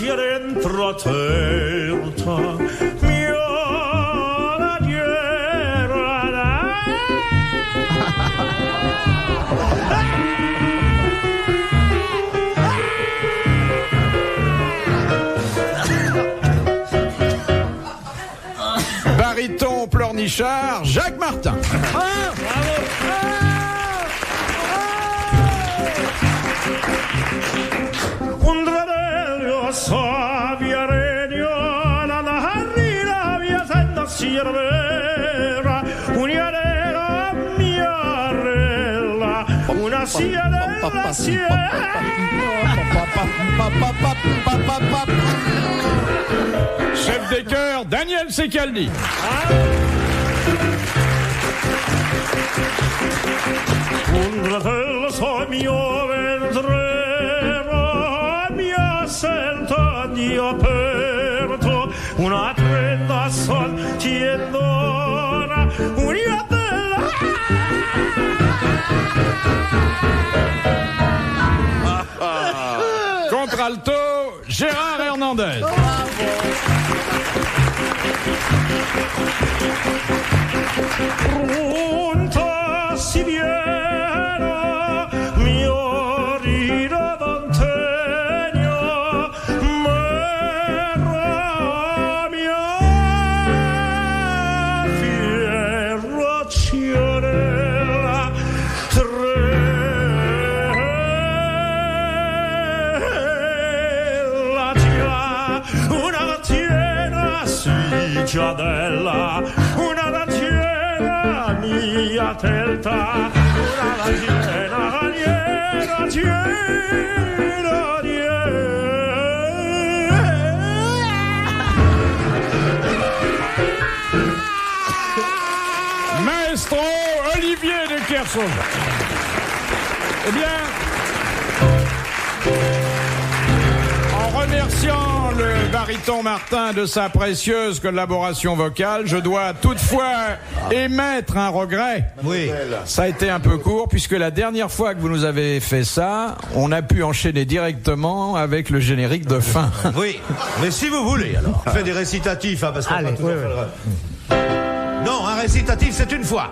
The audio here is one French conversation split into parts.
hacia adentro acerta, mio la tierra. Baryton pleurnichard, Jacques Martin. Un dradello savia regno, la harina via senda siervera, uniarella miarella, una sierra Chef des chœurs, Daniel Secaldi. Un dradello savia vendrera, mia senta di aperto, una trenta sol tiendora, uniatella. Contralto, Gérard Hernandez. Pronta si viene, mio rino d'antegno, merra mia fiera ciorella, trella tia, una mattina si giadella, una ragiera mia telta, una ragiera Maestro Olivier de Kersauzon. Eh bien, en remerciant le baryton Martin de sa précieuse collaboration vocale, je dois toutefois émettre un regret. Oui. Ça a été un peu court, puisque la dernière fois que vous nous avez fait ça, on a pu enchaîner directement avec le générique de fin. Oui, mais si vous voulez, alors. Fais des récitatifs, hein, parce qu'on va tout faire. Non, un récitatif, c'est une fois.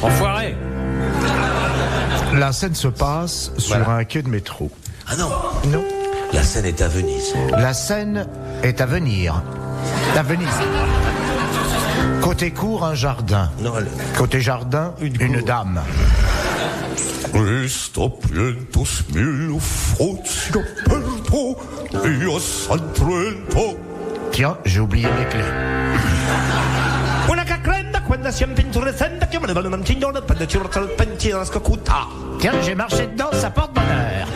Enfoiré. La scène se passe sur un quai de métro. Ah non. Non. La scène est à Venise. La scène est à venir. À Venise. Côté cour, un jardin. Non, Côté jardin, une dame. Questo pientos mille frutti aperto, io Santrento. Tiens, j'ai oublié mes clés. Una cacrenda quando si impinturescenda che me ne mantignone per decirte il pensiero scocuta. Tiens, j'ai marché dedans, ça porte bonheur.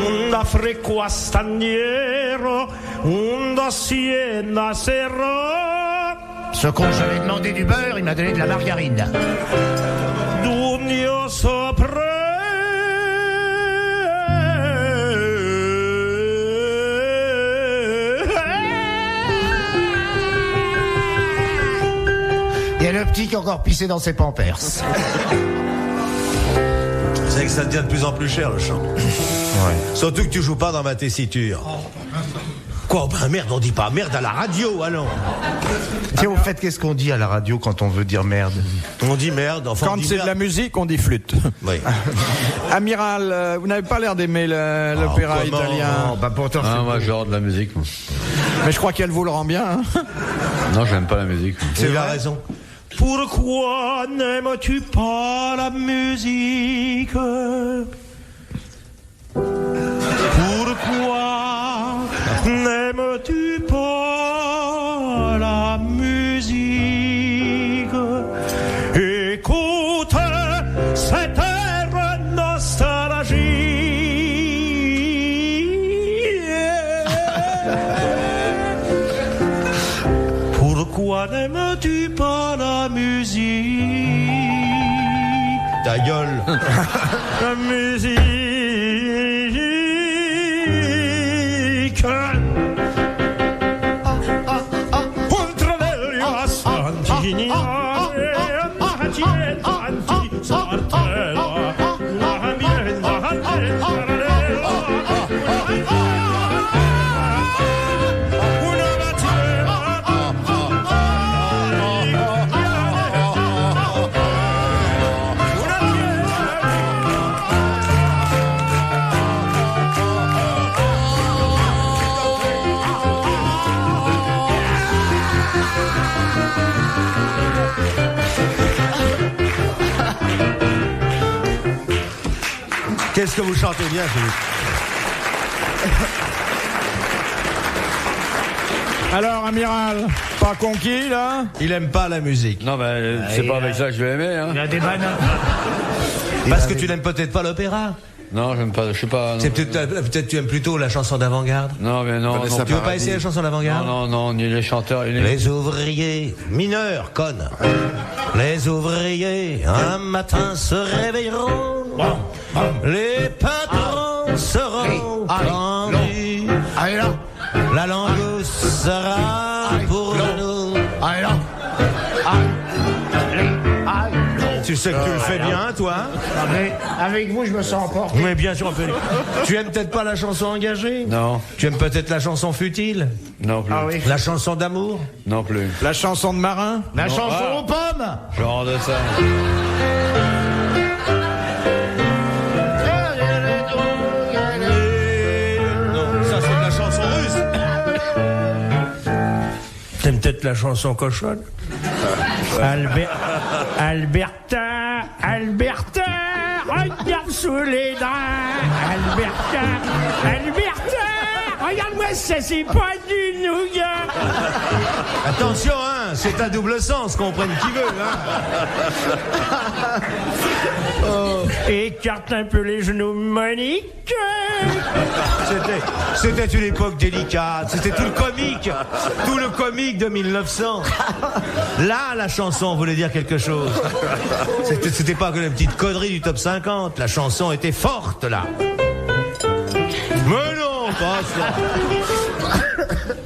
Un frecqua staniero, un dossier da serra. Ce con, je lui ai demandé du beurre, il m'a donné de la margarine. D'unio sopra. Il y a le petit qui a encore pissé dans ses pampers. C'est que ça devient de plus en plus cher, le chant. Ouais. Surtout que tu joues pas dans ma tessiture. Quoi? Ben merde, on dit pas merde à la radio, alors. Tiens, au fait, qu'est-ce qu'on dit à la radio quand on veut dire merde? On dit merde, enfin. Quand c'est de la musique, on dit flûte. Oui. Amiral, vous n'avez pas l'air d'aimer l'opéra comment? italien. Non, bah pourtant, Ah, moi, j'adore de la musique. Moi. Mais je crois qu'elle vous le rend bien. Hein. Non, j'aime pas la musique. Tu as raison. Pourquoi n'aimes-tu pas la musique? Pourquoi n'aimes-tu pas la musique? Écoute cette air nostalgie. Pourquoi n'aimes-tu pas la musique? Ta gueule. La musique. Qu'est-ce que vous chantez bien, Philippe? Alors, amiral, pas conquis, là? Il aime pas la musique. Non, mais c'est pas avec ça que je vais aimer, hein. Il y a des bananes. Parce que tu n'aimes peut-être pas l'opéra. Non, j'aime pas, je sais pas. C'est peut-être tu aimes plutôt la chanson d'avant-garde. Non, mais non. Tu veux pas essayer la chanson d'avant-garde? Non, ni les chanteurs. Les ouvriers mineurs, conne. Les ouvriers, un matin se réveilleront. Les patrons seront tendus. Allez là. La langouste sera pour nous. Allez là. Tu sais que tu le fais bien, toi, hein? Ah, mais avec vous, je me sens emporté. Mais bien sûr, un peu. Tu aimes peut-être pas la chanson engagée? Non. Tu aimes peut-être la chanson futile? Non plus. Ah oui. La chanson d'amour? Non plus. La chanson de marin? La chanson aux pommes. Genre de ça. Non, ça c'est de la chanson russe. T'aimes peut-être la chanson cochonne? Alberta, regarde sous les draps. Alberta, regarde-moi ça, c'est pas du nougat. Attention, hein, c'est à double sens, comprenne qui veut, hein. Écarte un peu les genoux, Monique. C'était une époque délicate, c'était tout le comique de 1900. Là, la chanson voulait dire quelque chose. C'était pas que la petite connerie du top 50, la chanson était forte, là. Mais non, pas ça.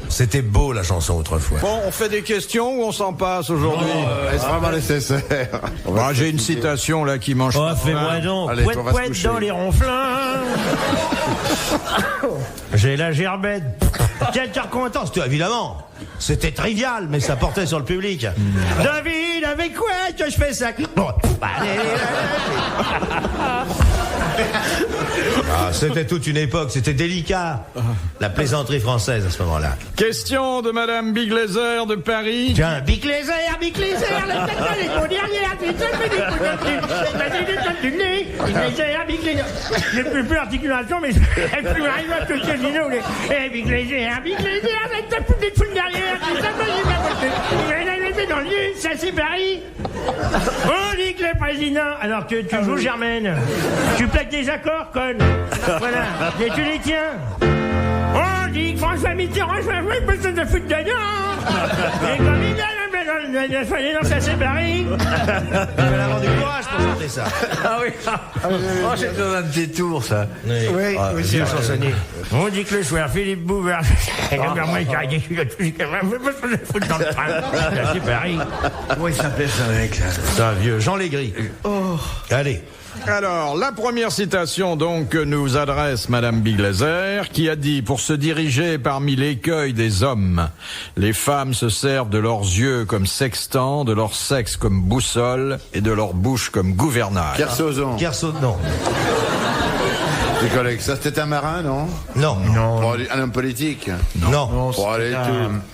C'était beau, la chanson, autrefois. Bon, on fait des questions ou on s'en passe aujourd'hui? Est-ce vraiment nécessaire? Bah, j'ai une citation là qui mange. Oh, fais-moi donc, Allez, on va se pouette coucher. dans les ronflins. J'ai la gerbette. Quel cœur content, c'était évidemment. C'était trivial, mais ça portait sur le public. David, avec quoi que je fais ça? Bon, allez. Ah, c'était toute une époque, c'était délicat. La plaisanterie française à ce moment-là. Question de Madame Biglaser de Paris. Tiens, Bic Lézard, la tête est mon derrière, Bic Lézard. J'ai plus d'articulation, mais je plus arriver à toucher le dino. Bic Lézard, la tête des foules derrière, dans le lit, ça c'est Paris. On dit que le président, alors que tu joues Germaine, tu plaques des accords, conne. Voilà, et tu les tiens. On dit que François Mitterrand, je vais personne de foutre dedans. Et comme il a ça c'est Paris. il fallait avoir du courage pour chanter ça. Ah oui. Oh, j'ai besoin d'un petit tour, ça. Oui, vieux chansonnier. On dit que le soir, Philippe Bouvard, moi, il a dit qu'il a tout dit, je vais pas se foutre dans le train. Ça c'est Paris. Comment il s'appelle ce mec, là? C'est un vieux Jean Légris. Allez. Alors, la première citation donc que nous adresse Madame Biglaser, qui a dit: pour se diriger parmi l'écueil des hommes, les femmes se servent de leurs yeux comme sextant, de leur sexe comme boussole et de leur bouche comme gouvernail. Kersozon. Non. Tes collègues, ça c'était un marin, non? Non. Bon, un homme politique. Non. Bon, allez,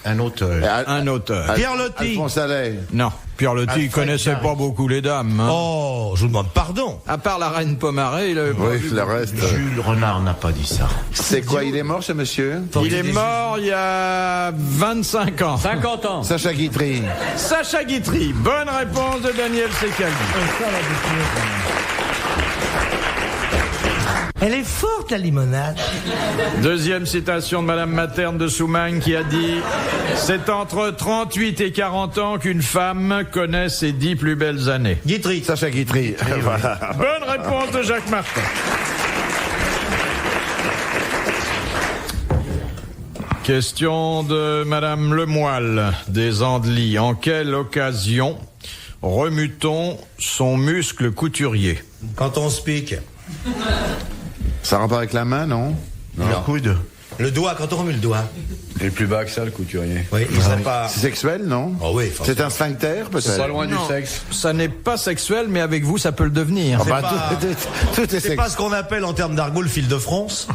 Un auteur. Un auteur. Pierre Loti. Alphonse Allais. Non, Pierre Loti connaissait pas beaucoup les dames. Hein. Oh, je vous demande pardon. À part la reine Pomaré, il avait pas Oui, vu le reste. Jules Renard n'a pas dit ça. C'est quoi, il est mort, ce monsieur? Il est mort il y a 25 ans. 50 ans. Sacha Guitry. Sacha Guitry. Bonne réponse de Daniel Secaldi. Elle est forte, la limonade. Deuxième citation de Madame Materne de Soumagne qui a dit: c'est entre 38 et 40 ans qu'une femme connaît ses 10 plus belles années. Guitry. Sacha Guitry. Voilà. Bonne réponse de Jacques Martin. Question de Madame Lemoyle des Andelys. En quelle occasion remue-t-on son muscle couturier? Quand on se pique. Ça rapport avec la main, non? Non. Le coude. Le doigt, quand on remue le doigt. Il est plus bas que ça, le couturier. Oui, il serait pas... C'est sexuel, non? Oh oui, C'est un sphincter, peut-être? Pas loin Non. du sexe. Ça n'est pas sexuel, mais avec vous, ça peut le devenir. Ah bah, pas- tout est C'est sexuel. pas ce qu'on appelle en termes d'argot le fil de France.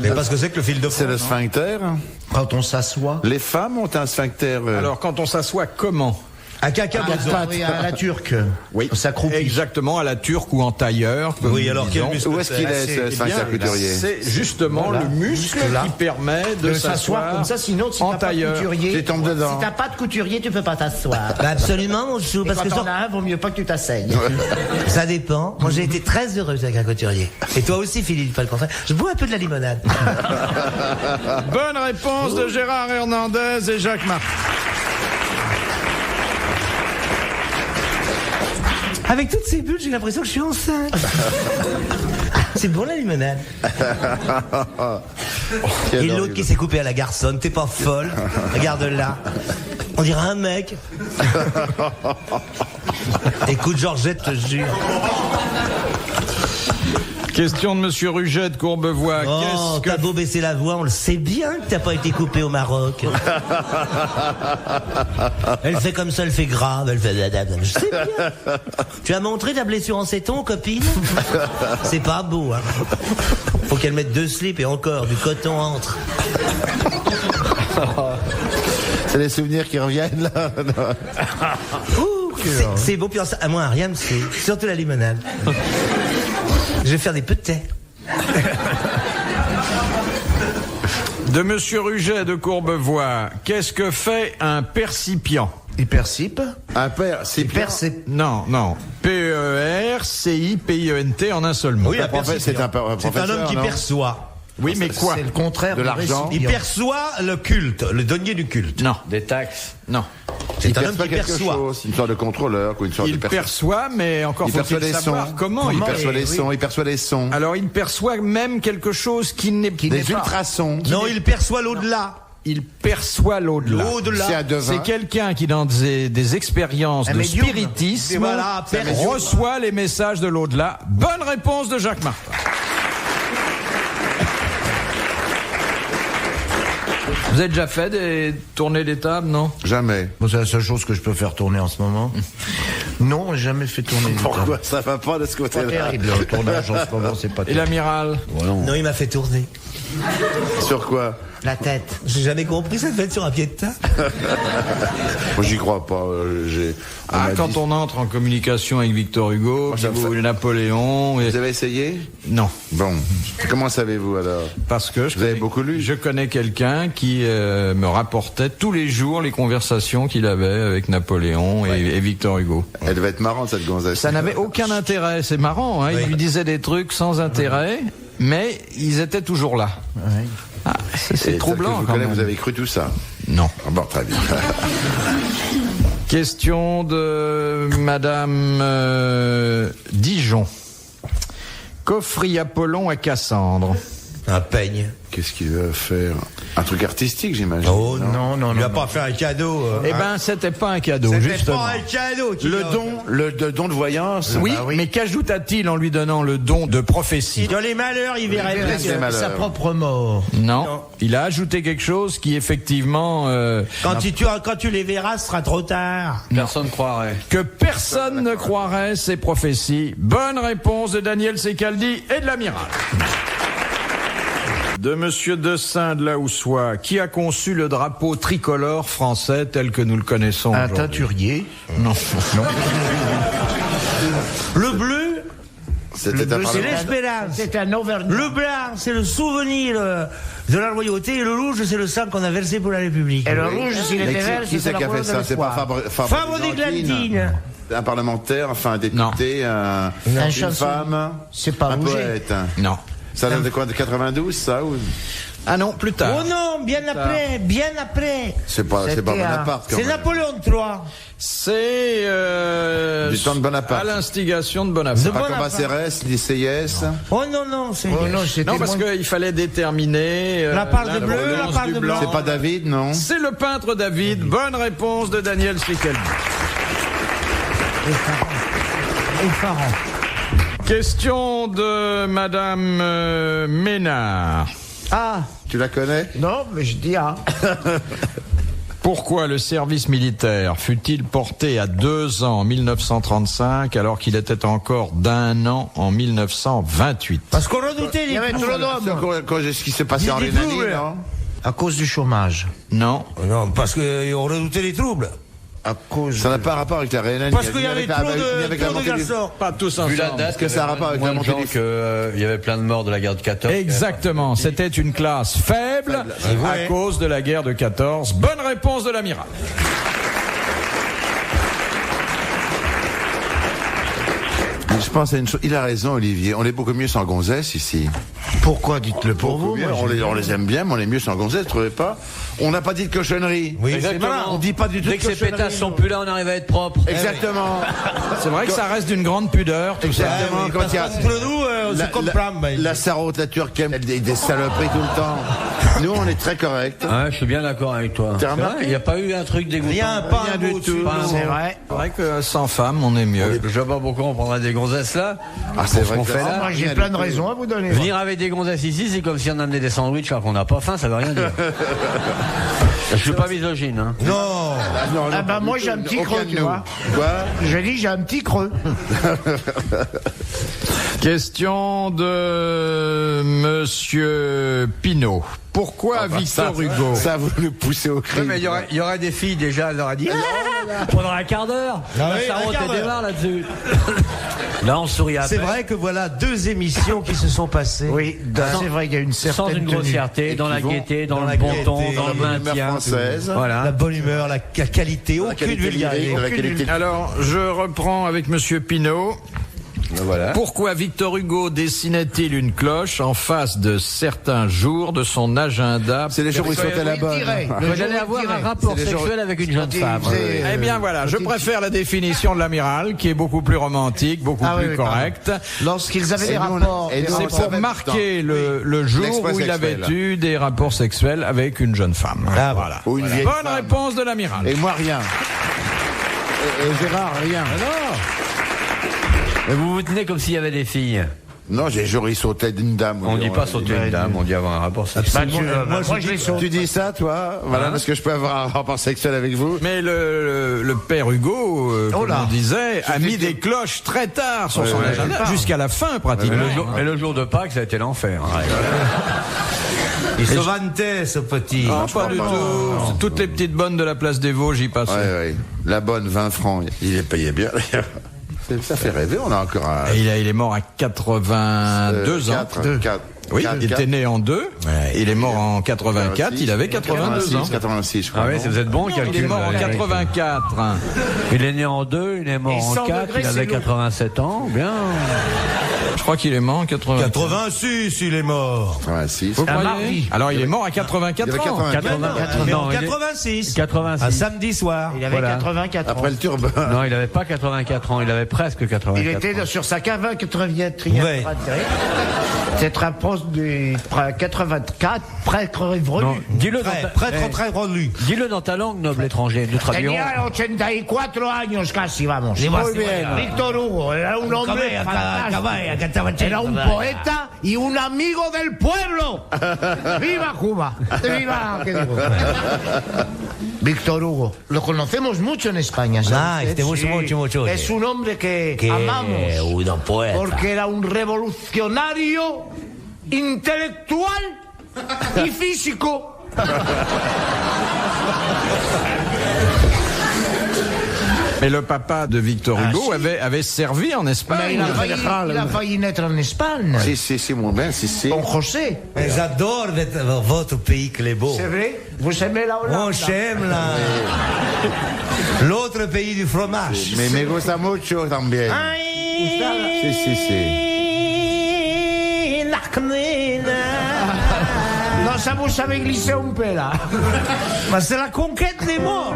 Mais pas ce que c'est que le fil de France. C'est le sphincter. Quand on s'assoit. Les femmes ont un sphincter. Alors, quand on s'assoit, comment? À caca Oui, à la turque. Oui, Ça croupit. exactement, à la turque ou en tailleur. comme Oui, nous alors quel disons. muscle Où est-ce qu'il est, ce Eh sphincter bien, couturier? c'est justement Voilà. le muscle Là. qui permet de s'asseoir comme ça, sinon si en t'as pas de tailleur. couturier, Tu tombes dedans. si t'as pas de couturier, tu peux pas t'asseoir. Bah absolument, mon chou, Et parce quand que t'en as un, vaut mieux pas que tu t'asseilles. ça dépend. Moi, j'ai été très heureuse avec un couturier. Et toi aussi, Philippe, pas le contraire. Je bois un peu de la limonade. Bonne réponse de Gérard Hernandez et Jacques Martin. Avec toutes ces bulles, j'ai l'impression que je suis enceinte. C'est bon la limonade. Et l'autre qui s'est coupé à la garçonne, t'es pas folle. Regarde là. On dirait un mec. Écoute, Georgette, te jure. Question de Monsieur Ruget de Courbevoie. Oh, Qu'est-ce t'as que beau baisser la voix, on le sait bien que t'as pas été coupé au Maroc. Elle fait comme ça, elle fait grave, elle fait... Je sais bien. Tu as montré ta blessure en céton, copine? C'est pas beau, hein. Faut qu'elle mette 2 slips et encore, du coton entre. C'est les souvenirs qui reviennent là. Ouh, c'est beau, puis à moi, rien me fait. Surtout la limonade. Je vais faire des petits. De Monsieur Ruget de Courbevoie. Qu'est-ce que fait un percipient? Il percipe. Un père, c'est Il percipe. Non, non. P-E-R-C-I-P-I-E-N-T en un seul mot. Oui, un professeur, c'est un C'est un professeur, homme qui non? perçoit. Oui, mais quoi? C'est le contraire De du l'argent. Il récipient. perçoit le culte, le denier du culte. Non, Des taxes. non. C'est Il un homme perçoit qui quelque perçoit. chose, une sorte de contrôleur, ou une sorte Il de personne. perçoit, mais encore Il perçoit faut-il les savoir sons. comment. Il il perçoit les oui. sons, il perçoit les sons. Alors, il perçoit même quelque chose qui n'est Des pas. ultrasons. Non, il perçoit l'au-delà. Il perçoit l'au-delà. L'au-delà. C'est un devin. C'est quelqu'un qui, dans des expériences Un de médium. spiritisme, Et voilà, perçoit. reçoit les messages de l'au-delà. Bonne réponse de Jacques Martin. Vous avez déjà fait des tournées des tables, non? Jamais. Bon, c'est la seule chose que je peux faire tourner en ce moment. Non, j'ai jamais fait tourner. du Pourquoi ça va pas de ce temps. C'est côté-là? terrible, le tournage en ce moment, c'est pas Et terrible. l'amiral? Non, il m'a fait tourner. Sur quoi? La tête. J'ai jamais compris, ça devait être sur un pied de tas. Moi, j'y crois pas. On m'a Quand dit- on entre en communication avec Victor Hugo, ça me fait- Napoléon... Vous avez essayé? Non, Bon. Comment savez-vous alors? parce que Vous avez beaucoup lu? Je connais quelqu'un qui me rapportait tous les jours les conversations qu'il avait avec Napoléon et Victor Hugo. Elle devait être marrante, cette gonzesse. Ça n'avait aucun intérêt, c'est marrant, hein, il lui disait des trucs sans intérêt, mais ils étaient toujours là. Ah, c'est Et troublant celle que je quand connais, même. vous avez cru tout ça? Non. Ah bon, très bien. Question de Madame Dijon. Qu'offrit Apollon à Cassandre? Un peigne. Qu'est-ce qu'il va faire? Un truc artistique, j'imagine. Oh Non, non, Il non. va pas faire un cadeau. Eh ben, c'était pas un cadeau, C'était justement. pas un cadeau. qu'il Le a don, le don de voyance. Oui, Bah oui. mais qu'ajouta-t-il en lui donnant le don de prophétie? Dans les malheurs, il verrait verrait bien. ses malheurs. Sa propre mort. Non, il a ajouté quelque chose qui effectivement Quand tu les verras, ce sera trop tard. Personne ne croirait. que personne ne croirait ces prophéties. Bonne réponse de Daniel Secaldi et de l'amiral. De Monsieur Dessein de la Houssoie, qui a conçu le drapeau tricolore français tel que nous le connaissons Un aujourd'hui? teinturier. Non. Le bleu, C'était un c'est parlement. l'espérance. C'est un Auvergnat. Le blanc, c'est le souvenir de la royauté. Et le rouge, c'est le sang qu'on a versé pour la République. Et le rouge, s'il Mais était vert, qui c'est qui a fait ça? C'est pas Fabre d'Églantine. Un parlementaire, enfin un député, une chancelier. femme, C'est pas un Rouget. poète. Non. Ça date de quoi? De 92, ça ou... Ah non, plus tard. Oh non, bien après, bien après. C'est pas C'était Bonaparte, quand C'est même. Napoléon III. C'est Du temps de Bonaparte. à l'instigation de Bonaparte. De Pas comme Bonaparte. Acérès, ni CIS. Oh non, non, c'est... Oh non, c'était Non, parce moins- qu'il fallait déterminer La part de bleu, l'influence la part du de blanc. C'est pas David, non? C'est le peintre David. Bonne réponse de Daniel Secaldi. effarant. Question de Madame Ménard. Ah, Tu la connais? non, mais je dis ah. Pourquoi le service militaire fut-il porté à 2 ans en 1935 alors qu'il était encore d'1 an en 1928? Parce qu'on redoutait Il y les avait coups. trop d'hommes. Quand ce qui s'est passé en Dis Rhénanie, tout, non? À cause du chômage. Non. Non, parce qu'on redoutait les troubles. À cause. Ça n'a pas rapport avec la Rhénanie. Parce qu'il y avait trop avec la de montée du- garçons. Pas tous Vu la ensemble. date, que ça a rapport avec moins la de montée gens du- que il y avait plein de morts de la guerre de 14. Exactement, c'était une classe faible à cause de la guerre de 14. Bonne réponse de l'amiral. Je pense à une chose. Il a raison, Olivier. On est beaucoup mieux sans gonzesse ici. Pourquoi dites-le pour Beaucoup vous mieux. moi, On les aime bien, mais on est mieux sans gonzesse, vous trouvez pas? On n'a pas dit de cochonnerie. Oui, Exactement. c'est malin. On dit pas du tout Dès de que ces cochonneries, pétasses sont nous. plus là, on arrive à être propre. Exactement. C'est vrai que ça reste d'une grande pudeur, tout ça. Exactement. Oui, Quand parce il y a qu'entre nous, on se comprend. ben. la sarote, la turque, des saloperies tout le temps. Nous, on est très corrects. Ouais, je suis bien d'accord avec toi. T'as C'est remarqué vrai, il n'y a pas eu un truc dégoûtant. Rien, pas un du mot tout. dessus. Pas un C'est mot. vrai. C'est vrai que sans femme, on est mieux. Je vois pas pourquoi on prendrait des gonzesses là. Ah, c'est Pour vrai ce qu'on que fait ça- là. Moi, j'ai plein de raisons à vous donner. Venir avec des gonzesses ici, c'est comme si on amenait des sandwichs alors qu'on n'a pas faim, ça veut rien dire. Je suis pas misogyne, hein. Non. Non, Ah bah, moi, j'ai un petit creux, tu vois. Quoi? Je dis, j'ai un petit creux. Question de Monsieur Pinault. Pourquoi Victor Hugo Ça, vous le poussez au Oui, crime. mais il y aurait des filles déjà, elle leur a dit pendant un quart d'heure. Ah La oui, Sarote, un quart elle d'heure. démarre là-dessus. Là, on sourit à C'est peine. vrai que voilà 2 émissions qui se sont passées. Oui, c'est vrai, il y a une Sans certaine une tenue. grossièreté, dans la qui vont gaieté, dans dans le la bon gaieté, ton, dans dans la le bonne humeur maintien. française. Voilà. La bonne humeur, la qualité, aucune qualité vulgarité. lyrique, la qualité. Alors, je reprends avec Monsieur Pinault. Voilà. Pourquoi Victor Hugo dessinait-il une cloche en face de certains jours de son agenda? C'est les jours où il sautait la bonne. Vous allez avoir un rapport C'est les gens- sexuel avec une jeune femme. Eh bien voilà, je préfère la définition de l'amiral, qui est beaucoup plus romantique, beaucoup Ah oui, plus oui, correcte. Lorsqu'ils avaient Et des nous, on- rapports. et nous, des on C'est rapports- pour savait marquer tout le le jour L'exploit où il avait sexuel. eu des rapports sexuels avec une jeune femme. Ah, voilà. Ou une vieille Bonne femme. réponse de l'amiral. Et moi, rien. Et Gérard, rien. Mais vous vous tenez comme s'il y avait des filles. Non, j'ai juré, il sautait d'une dame. On dit pas sauter une dame, on dit avoir un rapport sexuel. Moi, je les saute. Tu dis ça, toi? Voilà, parce que je peux avoir un rapport sexuel avec vous. Mais le père Hugo, comme là. on disait, a mis des cloches très tard sur son agenda, jusqu'à la fin pratiquement. Et le jour de Pâques, ça a été l'enfer. Il se vantait, ce petit. Ah, pas du tout. Toutes les petites bonnes de la place des Vosges y passaient. Ouais. La bonne, 20 francs. Il est payé bien, d'ailleurs. Ça fait rêver, on a encore un... Et il est mort à 82 ans. Oui, il était né en 2. Il est mort en 84. Il avait 82 ans. 86, je crois. Ah oui, non vous êtes bon, Non, calcul. il est mort en Valérie. 84. Il est né en 2, il est mort Et en 100 4, degrés, il avait c'est lourd. 87 ans. Bien. Je crois qu'il est mort en 84. 86, il est mort. 86. Vous croyez mardi. Alors il est mort à 84 Il avait ans. 84. Mais en Non, il est- 86. 86. Un samedi soir. Il avait Voilà. 84 ans. Après le turban. Non, il avait pas 84 ans, il avait presque 84 Il ans. était sur sa cave 83. Ouais. C'est un poste de 84, presque revenu. Non, dis-le dans ta... Prêtre très relu. Dis-le dans ta langue, noble étranger. Nous traduirons. Tenía 84 años casi, vamos. Muy bien. Víctor Hugo era un hombre fantástico. Era un poeta y un amigo del pueblo. ¡Viva Cuba! ¡Viva! ¿Qué digo? Víctor Hugo. Lo conocemos mucho en España, Ah, ¿sabes? este mucho. Es un hombre que amamos. Uno poeta. Porque era un revolucionario intelectual y físico. Mais le papa de Victor Hugo si. avait servi en Mais Espagne. il a failli naître en Espagne. Si, mon bien, si. Con José. J'adore votre pays, Clébo. C'est vrai? Vous aimez la Hollande? Moi, j'aime l'autre pays du fromage. Mais me gusta mucho también. Si. Non, ça vous savez glisser un peu là. Mais c'est la conquête des morts.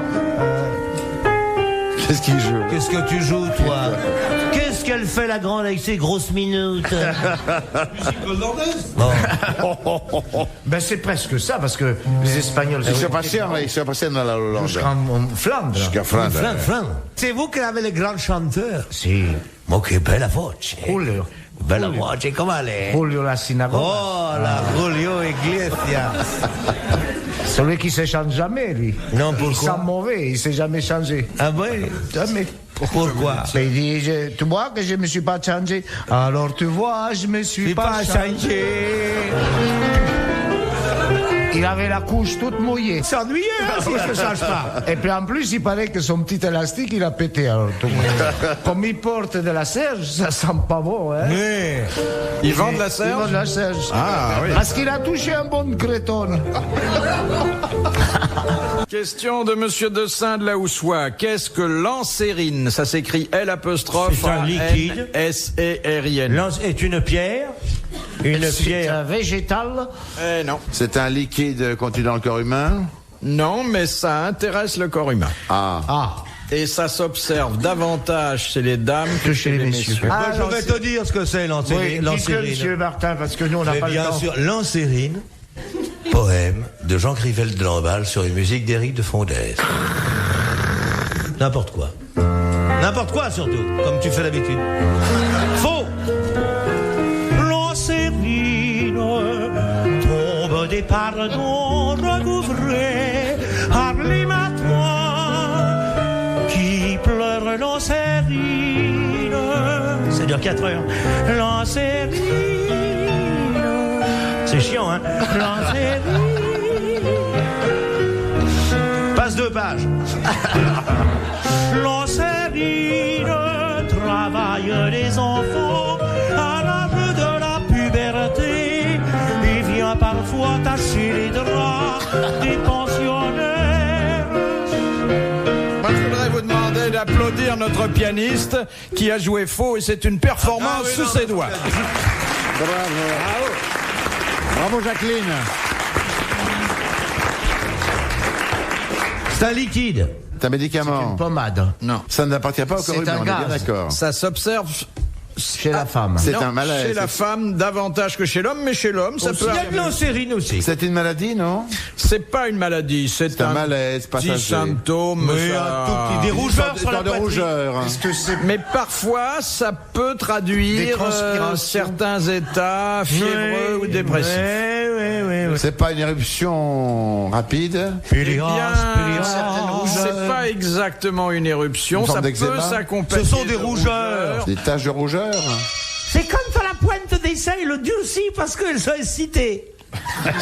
Qu'est-ce qu'il joue? Qu'est-ce que tu joues, toi? Qu'est-ce qu'elle fait, la grande, avec ses grosses minutes? Ben c'est presque ça, parce que les Espagnols... Il s'est passé dans la Hollande. Jusqu'en Flandre. Jusqu'à Flandre. Flan. C'est vous qui avez les grands chanteurs. Si. Ma che bella voce. Julio. Bella voce, come lei? Julio la synagogue. Oh, la Julio Iglesias. Celui qui se change jamais, lui. Non, Il pourquoi? sent mauvais, il s'est jamais changé. Ah oui? Jamais. Pourquoi? Mais il dit, tu vois que je me suis pas changé. Alors tu vois, je me suis pas changé. Il avait la couche toute mouillée. C'est ennuyeux, hein, si je ne sache pas. Et puis en plus, il paraît que son petit élastique, il a pété. Alors, comme il porte de la serge, ça sent pas bon. Hein. Oui. Ils vendent la Il serge? vend de la serge. Ah oui. Parce qu'il a touché un bon créton. Question de Monsieur de Saint-de-la-Houssois. Qu'est-ce que l'ancérine? Ça s'écrit L'. C'est un liquide. S-E-R-I-N. Lance est une pierre. Une C'est pierre. un végétal. Non. C'est un liquide contenu dans le corps humain. Non, mais ça intéresse le corps humain. Ah. Ah. Et ça s'observe davantage chez les dames que chez les messieurs. Moi, Ah, je non, vais c'est- te dire ce que c'est Oui, l'ancérine. dites-le, monsieur Martin, parce que nous, on n'a Mais pas le bien temps. sûr, l'ancérine, poème de Jean Crivel de Lamballe sur une musique d'Éric de Fondès. N'importe quoi. N'importe quoi surtout, comme tu fais d'habitude. Faux. L'ancérine tombe des pardons recouvrés par les matins qui pleurent l'ancérine. Ça dure 4 heures. L'ancérine. C'est chiant, hein? L'ancérine. Passe 2 pages. L'ancérine travaille les enfants à l'âge de la puberté. Il vient parfois tacher les draps des pensionnaires. Moi, je voudrais vous demander d'applaudir notre pianiste qui a joué faux et c'est une performance sous ses doigts. Bravo Jacqueline. C'est un liquide. C'est un médicament. Pommade. Non. Ça n'appartient pas au corps C'est humain, un on est bien gaz. d'accord. Ça s'observe Chez la femme. C'est non, un malaise. chez la femme davantage que chez l'homme, mais chez l'homme, ça peut Il y a de arriver. l'ancérine aussi. C'est une maladie, non? C'est pas une maladie, c'est un malaise petit passager. symptôme. Mais ça- un tout petit des rougeurs sur la de poitrine. rougeur. Mais parfois, ça peut Des traduire transpirations. certains états fiévreux ou dépressifs. Oui. C'est pas une éruption rapide. C'est pas exactement une éruption, Une forme ça peut d'eczéma. s'accompagner. Ce sont des de rougeurs. Des taches de rougeur. C'est quand la pointe des seins le durcit parce qu'elles sont excitées.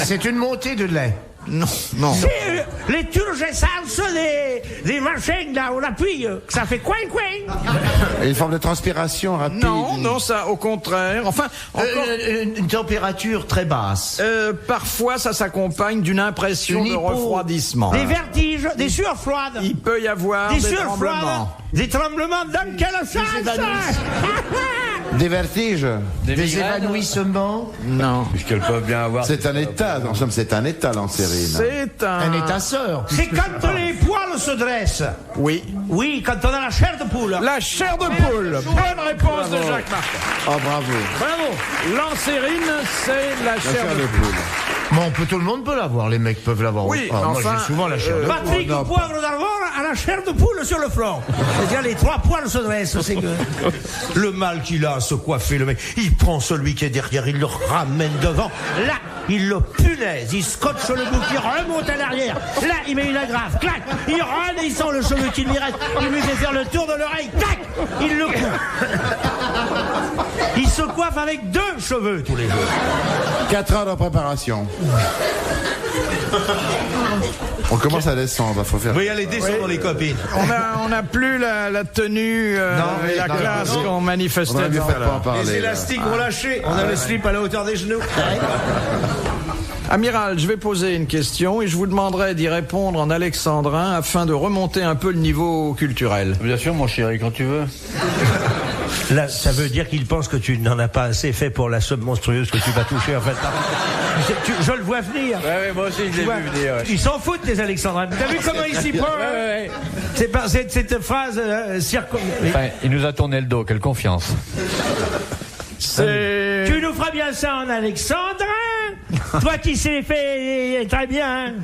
C'est une montée de lait. Non, non. C'est les turgescence des machines là, on appuie, que ça fait coin. Une forme de transpiration rapide. Non, ça, au contraire. Enfin, encore. Une température très basse. Parfois, ça s'accompagne d'une impression Une de hypo. refroidissement. Des vertiges, des sueurs froides. Il peut y avoir Des des sueurs froides. tremblements. Des tremblements dans quel sens? Des vertiges. Des évanouissements. Non. Puisqu'elles peuvent bien avoir. C'est un état. En somme, c'est un état, l'ancérine. C'est Un état-sœur. C'est quand les poils se dressent. Oui. Oui, quand on a la chair de poule. La chair de poule. Bonne réponse de Jacques Martin. Oh, bravo. Bravo. L'ancérine, c'est la chair de poule. Bon, tout le monde peut l'avoir, les mecs peuvent l'avoir. Oui, Ah, moi enfin, j'ai souvent la chair. Patrick Poivre d'Arvor a la chair de poule sur le front. C'est-à-dire les 3 poils se dressent, c'est que... Le mal qu'il a à se coiffer, le mec. Il prend celui qui est derrière, il le ramène devant. Là, il le punaise. Il scotche le bouc, il remonte à l'arrière. Là, il met une agrafe. Clac. Il râle et il sent le cheveu qui lui reste. Il lui fait faire le tour de l'oreille. Tac. Il le coupe. Il se coiffe avec 2 cheveux tous les jours. 4 heures de préparation. On commence à descendre, faut faire. Oui, allez, descendons les copines. On n'a plus la tenue et la non, classe non. qu'on On manifestait aurait mieux tout fait à de pas en l'heure. parler. Les là. élastiques ont lâché. On a le slip à la hauteur des genoux. Amiral, je vais poser une question et je vous demanderai d'y répondre en alexandrin afin de remonter un peu le niveau culturel. Bien sûr, mon chéri, quand tu veux. Là, ça veut dire qu'il pense que tu n'en as pas assez fait pour la somme monstrueuse que tu vas toucher, en fait. Je le vois venir. Ouais, moi aussi, je Tu l'ai vois, vu venir. Ouais. Ils s'en foutent, les Alexandrins. T'as vu comment ils s'y prennent? Ouais. C'est par cette phrase Enfin, il nous a tourné le dos, quelle confiance. C'est... Tu nous feras bien ça en alexandrin. Toi qui sais faire très bien.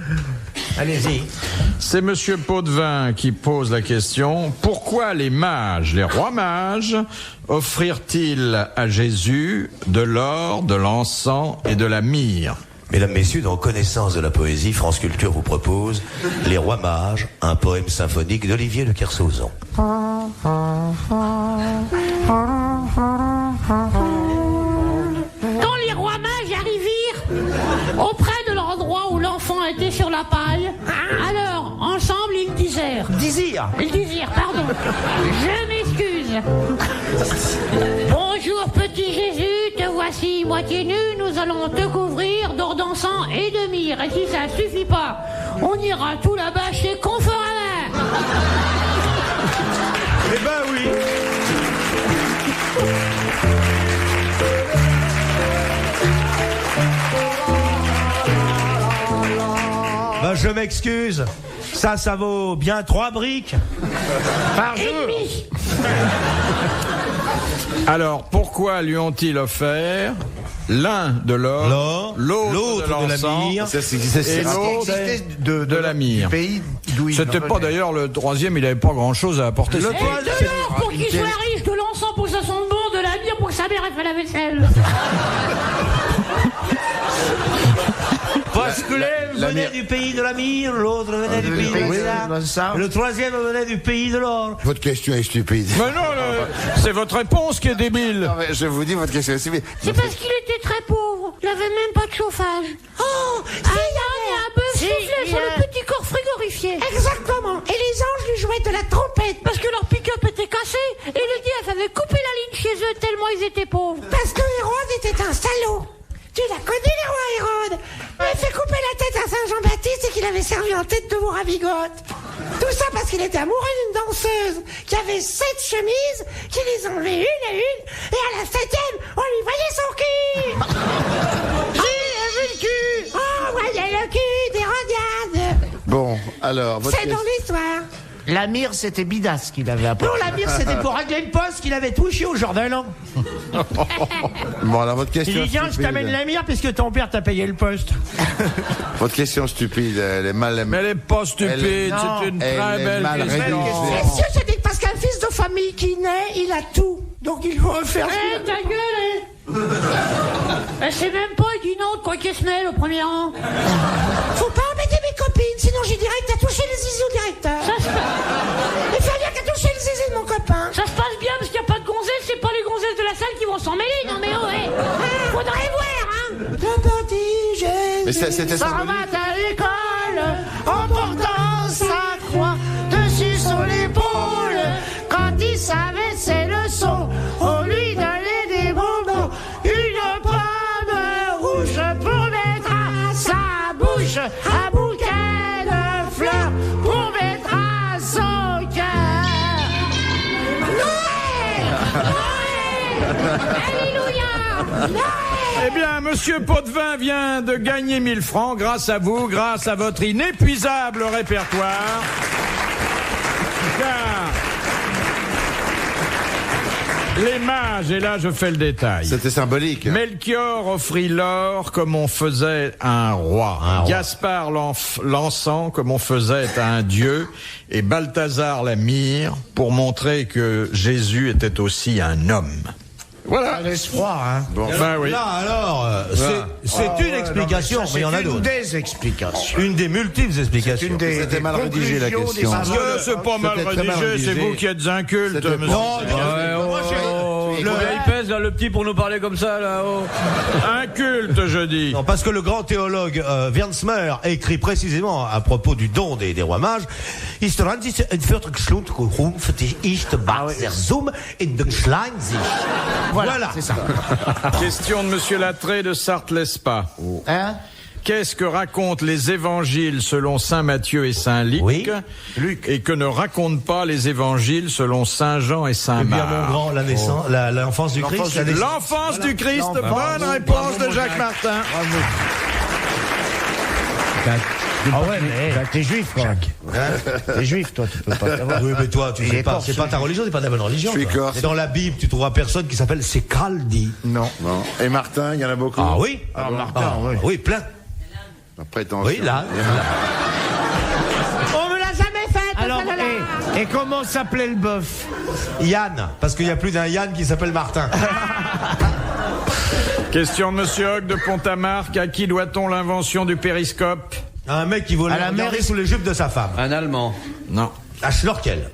Allez-y. C'est Monsieur Potvin qui pose la question. Pourquoi les mages, les rois mages, offrirent-ils à Jésus de l'or, de l'encens et de la myrrhe? Mesdames, Messieurs, dans Connaissance de la poésie, France Culture vous propose Les Rois Mages, un poème symphonique d'Olivier de Kersauzon. Quand les rois mages arrivirent auprès de l'endroit où l'enfant enfants étaient sur la paille. Alors, ensemble, ils disèrent. Ils disirent, pardon. Je m'excuse. Bonjour, petit Jésus, te voici moitié nu. Nous allons te couvrir d'or d'encens et de myrrhe. Et si ça suffit pas, on ira tout là-bas chez Conforama. Eh ben oui. Ben je m'excuse. Ça vaut bien 3 briques par jour. Alors, pourquoi lui ont-ils offert l'un de l'or, l'autre de l'encens myrrhe, et l'autre de la myrrhe? C'était pas d'ailleurs le troisième, il n'avait pas grand-chose à apporter. Et de l'or pour qu'il soit riche, de l'encens pour que ça sente bon, de la myrrhe pour que sa mère ait fait la vaisselle. Parce que l'un venait du pays de la myrrhe, l'autre venait du pays de l'encens, le troisième venait du pays de l'or. Votre question est stupide. Mais non, c'est votre réponse qui est débile. Non, mais je vous dis, votre question est stupide. C'est parce qu'il était très pauvre. Il avait même pas de chauffage. Oh, il y a un bœuf soufflé sur le petit corps frigorifié. Exactement. Et les anges lui jouaient de la trompette. Parce que leur pick-up était cassé. Et le diable avait coupé la ligne chez eux tellement ils étaient pauvres. Parce que Hérode était un salaud. Tu l'as connu, le roi Hérode. Il a fait couper la tête à Saint Jean-Baptiste et qu'il avait servi en tête de Mourabigote. Tout ça parce qu'il était amoureux d'une danseuse qui avait 7 chemises, qui les enlevait une à une, et à la 7e, on lui voyait son cul. J'ai vu le cul. Oh, on voyait le cul d'Hérodiade. Bon, alors, votre C'est dans l'histoire. La myrrhe, c'était Bidas qu'il avait apporté. Non, la myrrhe, c'était pour régler une poste qu'il avait touché au jour de l'an. Bon, alors, votre Il question dit tiens, je stupide. t'amène la myrrhe puisque ton père t'a payé le poste. Votre question stupide, elle est mal... Mais elle est pas stupide, c'est une elle très est belle mal question. rédigée. Messieurs, je dis parce qu'un fils de famille qui naît, il a tout. Donc il faut faire... Eh, ta gueule, elle sait même pas, il dit non, de quoi qu'elle se mêle au premier rang. Faut pas embêter mes copines, sinon j'ai direct à toucher les zizi au directeur. Ça se passe... Il faut bien qu'à toucher les zizi de mon copain. Ça se passe bien parce qu'il n'y a pas de gonzesses, c'est pas les gonzesses de la salle qui vont s'en mêler, non mais oh, ouais. Faudrait voir, hein. Le petit Jésus Mais c'était s'en symbolique. va à l'école en portant sa croix dessus sur l'épaule. Quand il savait ses leçons, on lui donnait des bonbons, une pomme rouge pour mettre à sa bouche, un bouquet de fleurs pour mettre à son cœur. Noël! Noël! Alléluia! Noël! Eh bien, Monsieur Potvin vient de gagner 1000 francs grâce à vous, grâce à votre inépuisable répertoire. Car les mages, et là je fais le détail. C'était symbolique. Melchior offrit l'or comme on faisait à un roi. Gaspard l'encens comme on faisait à un dieu. Et Balthazar la myrrhe pour montrer que Jésus était aussi un homme. Voilà. Laisse froid, hein. Bon. Ben oui. Là, alors, c'est une explication, mais il y en a C'est une d'autres. des explications. Une des multiples explications. Une des C'était mal rédigé, la conclusions question. des Parce que c'est pas mal C'était très mal rédigé, c'est rédigé. vous qui êtes inculte, C'était monsieur. Non, Il pèse, là, le petit, pour nous parler comme ça, là-haut. Inculte, je dis. Non, parce que le grand théologue Wiernsmer écrit précisément à propos du don des rois mages. Voilà, c'est ça. Question de monsieur Lattré de Sarthe-Lespas. Hein? Qu'est-ce que racontent les évangiles selon saint Matthieu et saint Luc, Oui. et que ne racontent pas les évangiles selon saint Jean et saint Eh bien, Marc? mon grand, la naissance, l'enfance du Christ. la naissance. L'enfance du Christ, Bravo, bonne réponse de Jacques Martin. Ah ouais, mais t'es juif, quoi. T'es juif, toi, tu peux pas savoir. Oui, mais toi, tu Il sais est pas, corse, c'est pas ta religion, c'est pas ta bonne religion. Je suis toi. corse. Dans la Bible, tu trouveras personne qui s'appelle Secaldi. Non. Et Martin, il y en a beaucoup. Ah oui? Ah bon Martin, oui. Oui, plein. Prétention. Oui, là. On me l'a jamais fait. Alors, et comment s'appelait le bœuf? Yann, parce qu'il n'y a plus d'un Yann qui s'appelle Martin. Question de monsieur Hogg de Pont-à-Marc. À qui doit-on l'invention du périscope? Un mec qui voulait À la regarder mairie. sous les jupes de sa femme. Un Allemand. Non. À Schnorkel.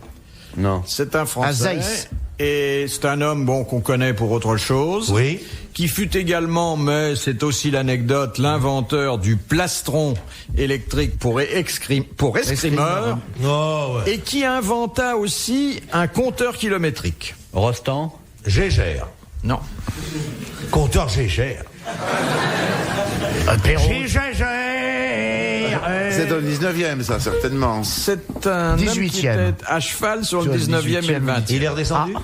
Non. C'est un Français. Zeiss. Et c'est un homme, bon, qu'on connaît pour autre chose. Oui. Qui fut également, mais c'est aussi l'anecdote, l'inventeur du plastron électrique pour escrimeur. Oh, ouais. Et qui inventa aussi un compteur kilométrique. Rostand. Gégère. Non. Compteur Gégère. C'est dans le 19e, ça, certainement. C'est un homme qui 18e. était à cheval sur le 19e et le 20e. Il est redescendu.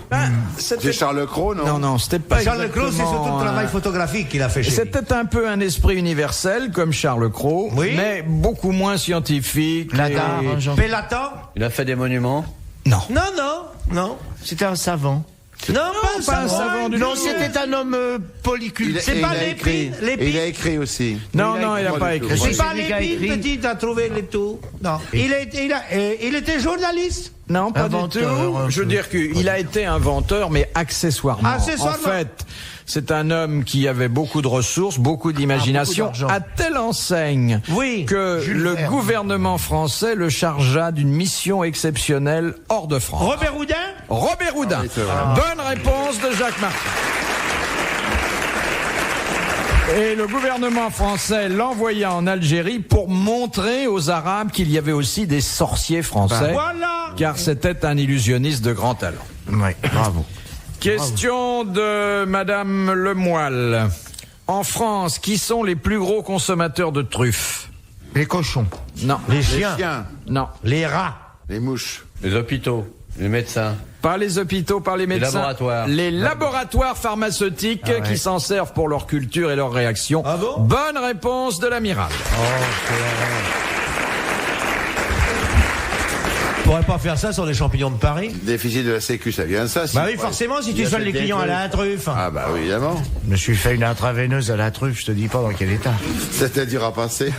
C'est Charles Cros, non? Non, c'était pas Charles Cros, c'est surtout le travail un- photographique qu'il a fait chez lui. C'était un peu un esprit universel, comme Charles Cros, Oui. mais beaucoup moins scientifique. Nadar, et- Jean- Pélatan? Il a fait des monuments. Non. Non. C'était un savant. Non, pas un savant du Non, tout. c'était un homme polyculture. C'est pas l'épine, Et il a écrit aussi. Non, il a Moi, pas du tout. écrit. C'est pas celui qui a l'épine, écrit. petit, t'as trouvé les tout. Non. Il était journaliste. Non, pas Inventeur, du un tout. Je veux peu. dire qu'il a été inventeur, mais accessoirement. Accessoirement. En fait, c'est un homme qui avait beaucoup de ressources, beaucoup d'imagination, beaucoup d'argent. à telle enseigne Oui, que Jules le Verne. gouvernement français le chargea d'une mission exceptionnelle hors de France. Robert Houdin? Robert Houdin. oui, c'est vrai. Bonne réponse de Jacques Martin. Et le gouvernement français l'envoya en Algérie pour montrer aux Arabes qu'il y avait aussi des sorciers français. Voilà. Car c'était un illusionniste de grand talent. Oui, bravo. Question de Madame Lemoyle. En France, qui sont les plus gros consommateurs de truffes? Les cochons. Non. Les Les chiens. chiens, Non. Les rats. les mouches. Les hôpitaux. Les médecins. Pas les hôpitaux, pas les médecins. laboratoires. Les laboratoires pharmaceutiques qui s'en servent pour leur culture et leur réaction. Ah bon? Bonne réponse de l'amiral. On pourrait pas faire ça sur les champignons de Paris? Déficit de la Sécu, ça vient de ça. Bah oui, forcément, si tu soignes les clients à la truffe. Ah bah oui, évidemment. Je me suis fait une intraveineuse à la truffe, je te dis pas dans quel état. C'était dur à passer.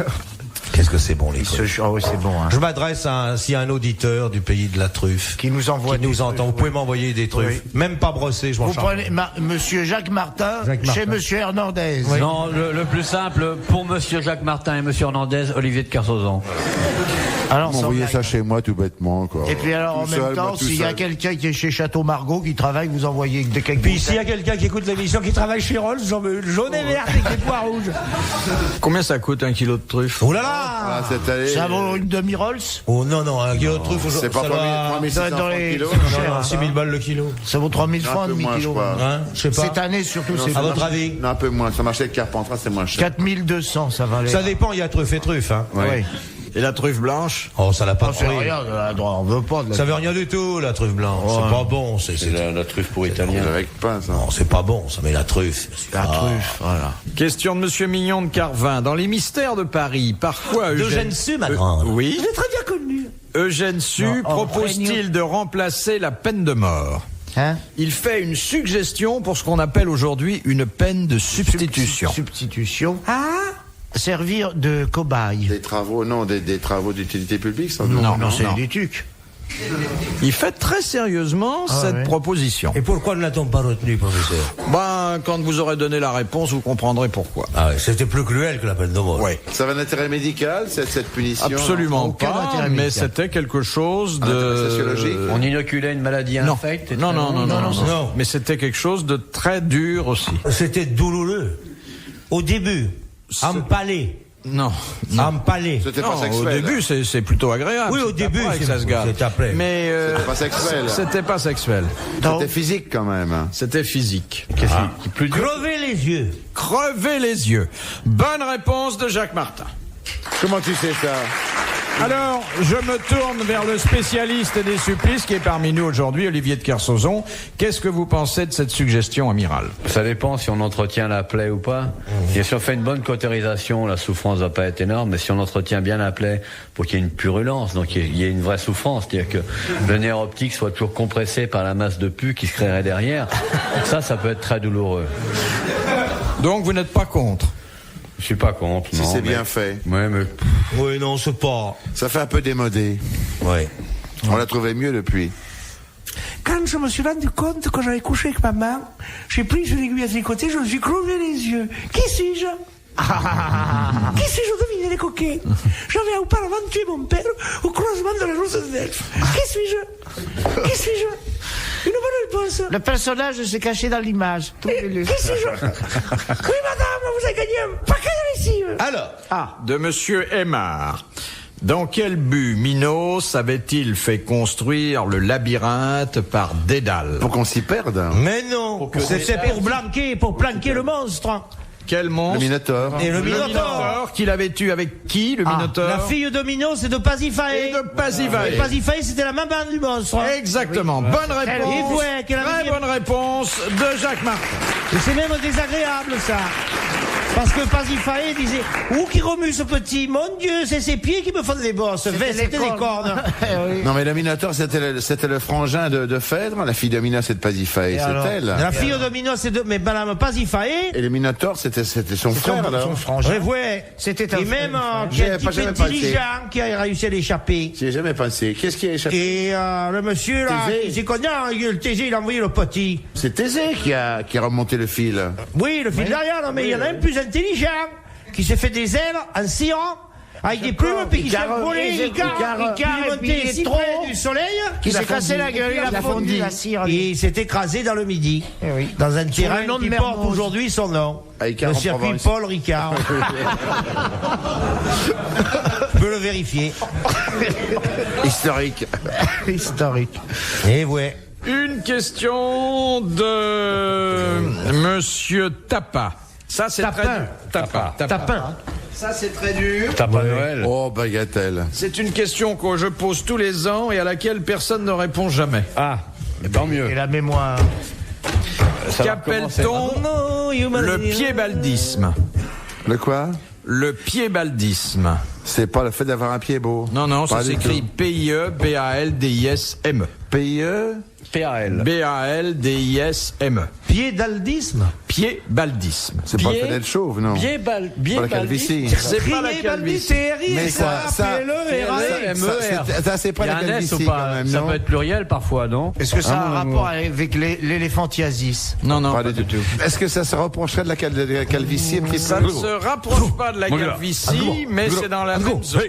Qu'est-ce que c'est bon, les truffes. Oh, oui, c'est bon, hein. Je m'adresse à un auditeur du pays de la truffe. Qui nous envoie Qui nous des entend. truffes, Vous pouvez oui. m'envoyer des truffes. Oui. Même pas brossées, je m'en Vous charge. prenez Monsieur Jacques Martin, Jacques chez Martin. Monsieur Hernandez. Non, le plus simple, pour Monsieur Jacques Martin et Monsieur Hernandez, Olivier de Kersauzon. Alors, sans M'envoyer blague. ça chez moi tout bêtement, quoi. Et puis alors, en Tout même seul, temps, moi, tout s'il y a seul. quelqu'un qui est chez Château Margaux, qui travaille, vous envoyez des quelques Puis s'il y a bouteilles. quelqu'un qui écoute l'émission, qui travaille chez Rolls, j'en veux jaune et verte avec des pois rouges. Combien ça coûte un kilo de truffes? Oh là Ah, là! cette année. Ça vaut une demi-Rolls? Oh non, non, un kilo de truffe, C'est pas ça doit- 3600 dans les- kilos. cher, hein. 6 000 balles le kilo. Ça vaut 3000 Un francs, peu demi moins, je kilo. crois. Hein? Je sais pas. Cette année, surtout, c'est À votre avis? Non, un peu moins. Ça marchait avec Carpentras, c'est moins cher. 4200, ça valait. Ça dépend, il y a truffe et truffe, hein. Oui. Et la truffe blanche? Oh, ça l'a pas C'est pris. rien, on veut pas de la... Ça veut rien du tout, la truffe blanche. C'est pas bon, c'est La truffe pour italien. Avec pain, ça. Non, c'est pas bon, ça met la truffe. La truffe, voilà. Question de Monsieur Mignon de Carvin. Dans les mystères de Paris, parfois Eugène Sue, ma grande. Oui. J'ai très bien connu. Eugène Sue propose-t-il de remplacer la peine de mort? Hein? Il fait une suggestion pour ce qu'on appelle aujourd'hui une peine de substitution. Substitution. Ah? Servir de cobaye. Des travaux, non, des travaux d'utilité publique, sans doute. Non, c'est non. des tucs. Il fait très sérieusement cette ouais. proposition. Et pourquoi ne l'a-t-on pas retenu, professeur? Ben, quand vous aurez donné la réponse, vous comprendrez pourquoi. Ah ouais, c'était plus cruel que la peine de mort. Oui. Ça avait un intérêt médical, cette punition? Absolument Aucun pas, intérêt mais médical. c'était quelque chose Un intérêt sociologique? de... On inoculait une maladie Non. infecte. et Non, très non, non, long. non, non, non. mais c'était quelque chose de très dur aussi. C'était douloureux. Au début, empalé. Non. Empalé. C'était Non, pas au sexuel. début, c'est plutôt agréable. Oui, au C'est début, après que c'est- ça se gâte. c'est après. Mais C'était pas sexuel. c'était pas sexuel. C'était physique, quand même. C'était physique. Qui plus dur. Crever les yeux. Crever les yeux. Bonne réponse de Jacques Martin. Comment tu sais ça? Alors, je me tourne vers le spécialiste des supplices qui est parmi nous aujourd'hui, Olivier de Kersauzon. Qu'est-ce que vous pensez de cette suggestion, amiral? Ça dépend si on entretient la plaie ou pas. Et si on fait une bonne cautérisation, la souffrance va pas être énorme. Mais si on entretient bien la plaie pour qu'il y ait une purulence, donc il y ait une vraie souffrance, c'est-à-dire que le nerf optique soit toujours compressé par la masse de pus qui se créerait derrière, ça peut être très douloureux. Donc, vous n'êtes pas contre? Je suis pas contre, Si non. c'est mais- bien fait. Ouais, mais Oui, non, c'est pas. Ça fait un peu démodé. Ouais. On l'a trouvé mieux depuis. Quand je me suis rendu compte que j'avais couché avec maman, j'ai pris une aiguille à tricoter, je me suis crevé les yeux. Qui suis-je? Qui suis-je? Devinez les coquets. J'avais auparavant tué mon père au croisement de la rose de Delphes. Qui suis-je? Qui suis-je? Une bonne réponse. Le personnage s'est caché dans l'image. Tout est lu. Qui suis-je? Oui, madame, vous avez gagné un paquet de lessive. Alors, De Monsieur Aymar. Dans quel but Minos avait-il fait construire le labyrinthe par Dédale? Pour qu'on s'y perde. mais non, c'était pour planquer le monstre. Quel monstre? Le Minotaure. Et le Minotaure. Minotaure qu'il avait tué avec qui, le Minotaure? La fille de Minos et de Pasiphae. Et de Pasiphae. Et Pasiphae, c'était la maman du monstre. Exactement. Bonne réponse. Et ouais, qu'elle avait Très dit- bonne réponse de Jacques Martin. Et c'est même désagréable, ça. Parce que Pasiphae disait, où qui remue ce petit? Mon Dieu, c'est ses pieds qui me font des bosses. C'était des cornes. Non, mais le Minotaure, c'était le frangin de Phèdre, la fille de Minos et de Pasiphae, c'est elle. La fille de Minos et de, mais madame Pasiphae. Et le Minotaure, c'était son frère, alors. Ouais, ouais. C'était un Et même, J'y qui est avais un pas type jamais pensé. intelligent qui a réussi à l'échapper. J'y ai jamais pensé. Qu'est-ce qui a échappé? Et le monsieur, là, Thésée. c'est cognant, le Thésée, il a envoyé le petit. C'est Thésée qui a remonté le fil. Oui, le fil derrière, non, mais il y en a un plus intelligent, qui s'est fait des ailes en cirant, avec des plumes, puis qui s'est volé, il montait si près du soleil, Qui s'est cassé la gueule, il a fondu la cire. et il s'est écrasé dans le Midi, dans un terrain le nom de qui Mermoz. porte aujourd'hui son nom, Ricard le en circuit Provence. Paul Ricard. Je peux le vérifier. Historique. Historique. Et ouais. Une question de Monsieur Tapa. Ça, c'est très dur. Tapa. Tapin. Ça, c'est très dur. T'as pas Noël? Oh, bagatelle. C'est une question que je pose tous les ans et à laquelle personne ne répond jamais. Ah, tant mieux. Et la mémoire. Qu'appelle-t-on le piébaldisme? Le quoi? Le piébaldisme. C'est pas le fait d'avoir un pied beau. Non, ça Pas du s'écrit tout. P-I-E-B-A-L-D-I-S-M-E. P.I.E. PAL. B-A-L-D-I-S-M-E. Piédaldisme. Piébaldisme. C'est pas le fait d'être chauve, non. Pas la calvitie. C'est pas la calvitie. Mais ça, c'est pas Il y la a un S ou calvitie pas? quand même, Ça non? peut être pluriel parfois, non? Est-ce que ça a Ah, un rapport avec l'éléphantiasis? Non, Pas du tout. Est-ce que ça se rapprocherait de la calvitie un petit Ça peu? ne se rapproche pas de la calvitie, mais c'est dans la même zone.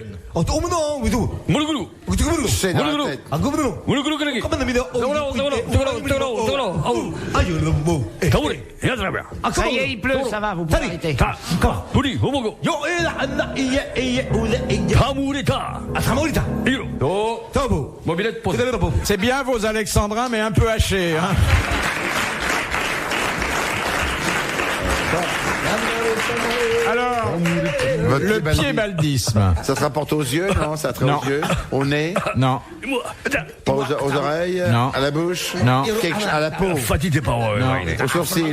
C'est dans la tête. Ça y est, il pleut, ça va, vous pouvez arrêter. C'est bien vos alexandrins, mais un peu hachés. Hein. Alors, Votre le piébaldisme. piébaldisme. Ça se rapporte aux yeux, non? Ça a trait Non. aux yeux? Au nez? Non, Pas aux oreilles? Non. À la bouche? Non. À la peau? non, Aux sourcils?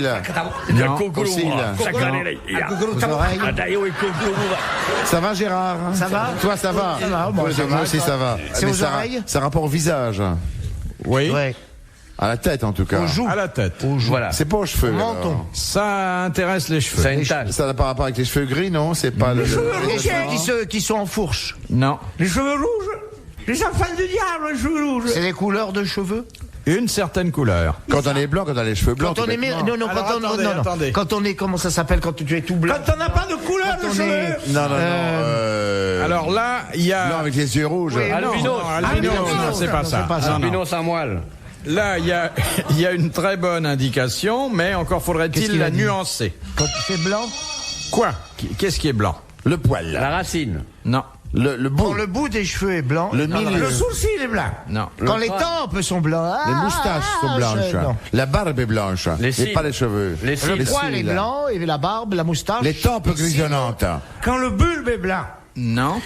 non. Aux cils? Aux oreilles? Ça va, Gérard? Ça va? Toi, ça va? Ça va, moi, Oui, ça moi va. aussi, ça va. C'est Mais aux ça oreilles? Ça a rapport au visage. Oui, Ouais. À la tête, en tout cas. à la tête. Voilà. C'est pas aux cheveux. Menton. alors. Ça intéresse les cheveux. Ça a une tache. Ça n'a pas rapport avec les cheveux gris, non? C'est pas le. Qui sont en fourche. Non. Les cheveux rouges. Les enfants du diable, les cheveux rouges. C'est des couleurs de cheveux? Une certaine couleur. Quand on est blanc, quand on a les cheveux blancs. Quand on est complètement. non, Alors, quand on attendez, non, non. attendez. Quand on est, comment ça s'appelle quand tu es tout blanc? Quand on n'a pas de couleur de on cheveux. est- Non. Alors là, il y a... Blanc avec les yeux rouges. Albinos, c'est pas ça. Non, non. Albinos à moelle. Là, il y a une très bonne indication, mais encore Qu'est-ce faudrait-il qu'il la a dit nuancer. Quand c'est blanc? Quoi? Qu'est-ce qui est blanc? Le poil. La racine. Non, Le Quand bout. le bout des cheveux est blanc. Le milieu. Le sourcil est blanc. non. Quand les tempes sont blancs. Les moustaches sont blanches. non. La barbe est blanche. Les Et cils. pas les cheveux. Les cils. Le poil est cils. blanc et la barbe, la moustache. Les tempes grisonnantes. Quand le bulbe est blanc. Non.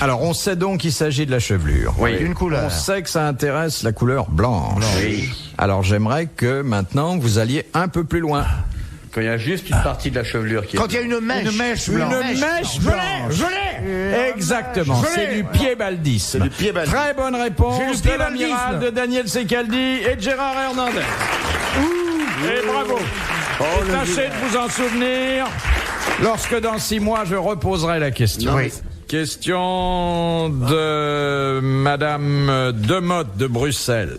Alors, on sait donc qu'il s'agit de la chevelure. Oui. Une couleur. On sait que ça intéresse la couleur blanche. Oui. Alors, j'aimerais que maintenant, vous alliez un peu plus loin. Quand il y a juste une partie de la chevelure qui est. Quand il y a une mèche. Une mèche Une blanche. mèche blanche. Je l'ai. Exactement, Je l'ai. c'est du piébaldisme. C'est du piébaldisme. Très bonne réponse J'ai le de piébaldisme. l'amiral de Daniel Secaldi et de Gérard Hernandez. Et bravo. Et tâchez de vous en souvenir lorsque dans 6 mois je reposerai la question. Oui. Question de Madame Demotte de Bruxelles.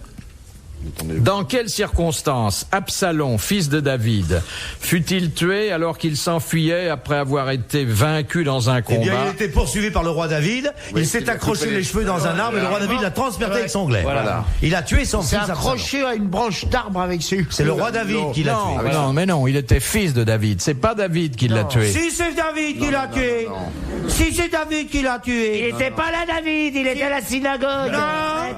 Dans quelles circonstances Absalom, fils de David, fut-il tué alors qu'il s'enfuyait après avoir été vaincu dans un Eh combat? bien, il était poursuivi par le roi David. Oui, il s'est il a accroché coupé les les cheveux dans un arbre et le roi David l'a transpercé avec son glaive. Voilà. Il a tué son C'est fils. accroché à une branche d'arbre avec ses... C'est le roi David qui l'a tué. Non, mais non, il était fils de David. C'est pas David qui l'a tué. Si c'est David qui l'a tué. Si c'est David qui l'a tué. Il était pas là, David, il était à la synagogue.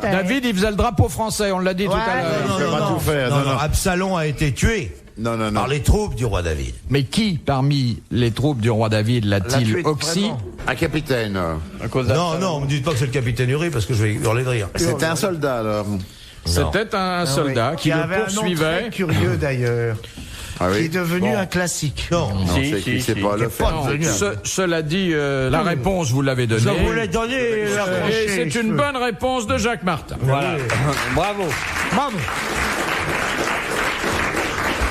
David, il faisait le drapeau français, on l'a dit tout à l'heure. peut pas tout faire. Non, non, Absalom a été tué Non, non, non. par les troupes du roi David. Mais qui, parmi les troupes du roi David, l'a-t-il oxy? Un capitaine. Non, non, me dites pas que c'est le capitaine Uri parce que je vais hurler de rire. C'était un soldat, alors. C'était un soldat qui le avait un nom poursuivait. très curieux d'ailleurs, Ah qui est oui. devenu un classique. Non. Non, c'est qu'il sait pas le faire. Cela dit, la réponse, vous l'avez donnée. Je vous l'ai donné. Et c'est une bonne réponse de Jacques Martin. Voilà. Bravo. Bravo.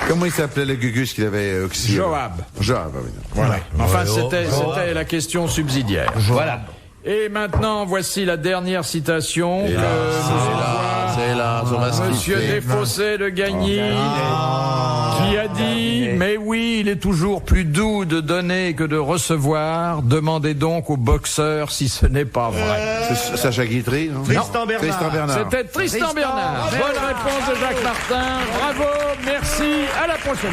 Comment il s'appelait le Gugus qu'il avait oxy? Joab. Joab, oui. Voilà. Enfin, Ouais, c'était la question subsidiaire. Voilà. Et maintenant, voici la dernière citation que C'est là, on va se Monsieur quitter. Desfossés de Gagny, qui a dit « Mais oui, il est toujours plus doux de donner que de recevoir. Demandez donc au boxeur si ce n'est pas vrai. » C'est Sacha Guitry, non? Tristan Bernard. Tristan Bernard. C'était Tristan Bernard. Bonne réponse de Jacques Martin. Bravo, merci, à la prochaine.